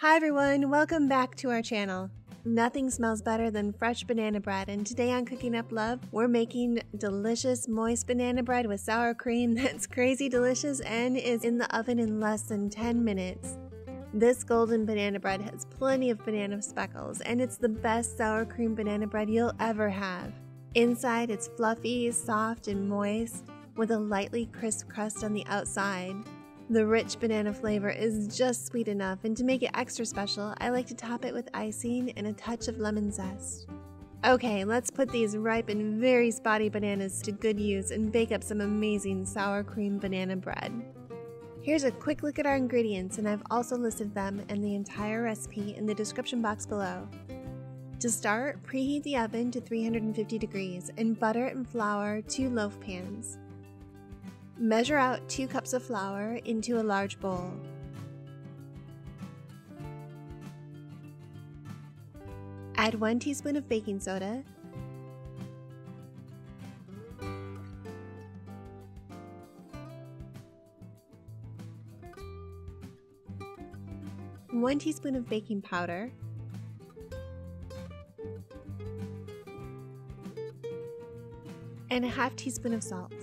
Hi everyone, welcome back to our channel. Nothing smells better than fresh banana bread, and today on Cooking Up Love, we're making delicious moist banana bread with sour cream that's crazy delicious and is in the oven in less than 10 minutes. This golden banana bread has plenty of banana speckles, and it's the best sour cream banana bread you'll ever have. Inside, it's fluffy, soft, and moist, with a lightly crisp crust on the outside. The rich banana flavor is just sweet enough, and to make it extra special, I like to top it with icing and a touch of lemon zest. Okay, let's put these ripe and very spotty bananas to good use and bake up some amazing sour cream banana bread. Here's a quick look at our ingredients, and I've also listed them and the entire recipe in the description box below. To start, preheat the oven to 350 degrees and butter and flour 2 loaf pans. Measure out 2 cups of flour into a large bowl. Add 1 teaspoon of baking soda, one teaspoon of baking powder, and a half teaspoon of salt.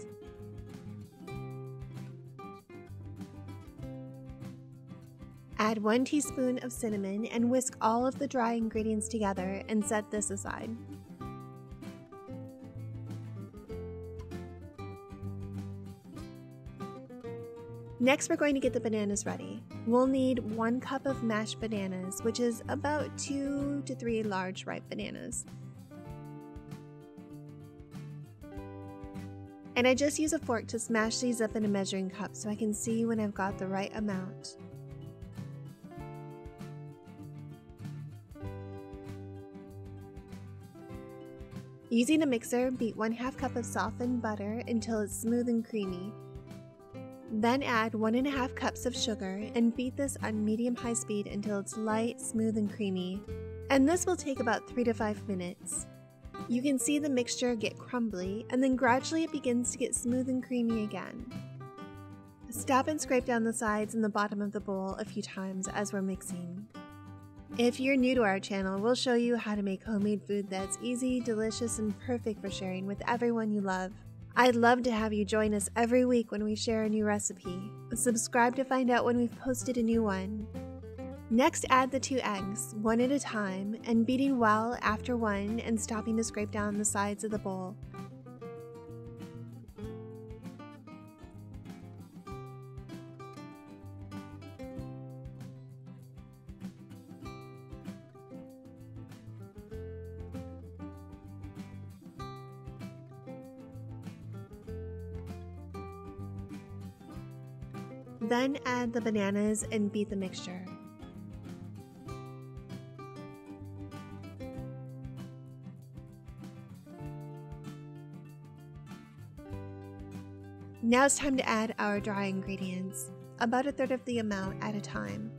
Add 1 teaspoon of cinnamon and whisk all of the dry ingredients together and set this aside. Next, we're going to get the bananas ready. We'll need 1 cup of mashed bananas, which is about 2 to 3 large ripe bananas. And I just use a fork to smash these up in a measuring cup so I can see when I've got the right amount. Using a mixer, beat 1/2 cup of softened butter until it's smooth and creamy. Then add 1½ cups of sugar and beat this on medium-high speed until it's light, smooth, and creamy. And this will take about 3 to 5 minutes. You can see the mixture get crumbly, and then gradually it begins to get smooth and creamy again. Stop and scrape down the sides and the bottom of the bowl a few times as we're mixing. If you're new to our channel, we'll show you how to make homemade food that's easy, delicious, and perfect for sharing with everyone you love. I'd love to have you join us every week when we share a new recipe. Subscribe to find out when we've posted a new one. Next, add the 2 eggs, one at a time, and beating well after one and stopping to scrape down the sides of the bowl. Then add the bananas and beat the mixture. Now it's time to add our dry ingredients, about 1/3 of the amount at a time.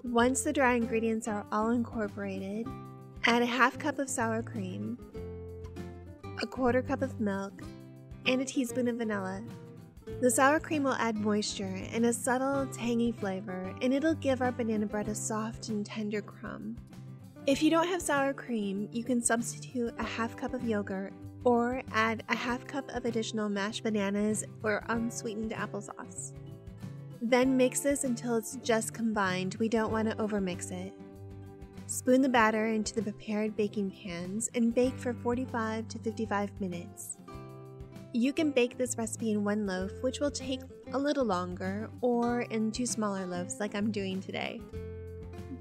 Once the dry ingredients are all incorporated, add 1/2 cup of sour cream, 1/4 cup of milk, and a teaspoon of vanilla. The sour cream will add moisture and a subtle, tangy flavor, and it'll give our banana bread a soft and tender crumb. If you don't have sour cream, you can substitute 1/2 cup of yogurt or add 1/2 cup of additional mashed bananas or unsweetened applesauce. Then mix this until it's just combined. We don't want to overmix it. Spoon the batter into the prepared baking pans and bake for 45 to 55 minutes. You can bake this recipe in 1 loaf, which will take a little longer, or in 2 smaller loaves like I'm doing today.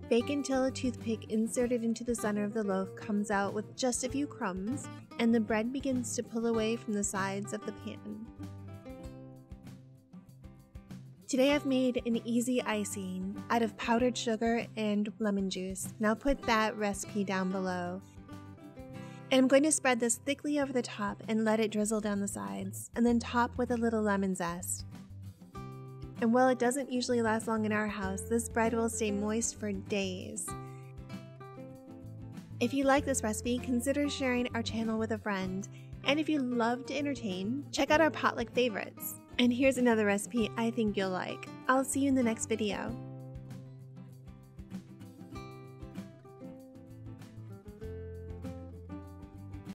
Bake until a toothpick inserted into the center of the loaf comes out with just a few crumbs and the bread begins to pull away from the sides of the pan. Today I've made an easy icing out of powdered sugar and lemon juice. Now put that recipe down below. And I'm going to spread this thickly over the top and let it drizzle down the sides, and then top with a little lemon zest. And while it doesn't usually last long in our house, this bread will stay moist for days. If you like this recipe, consider sharing our channel with a friend. And if you love to entertain, check out our potluck favorites. And here's another recipe I think you'll like. I'll see you in the next video.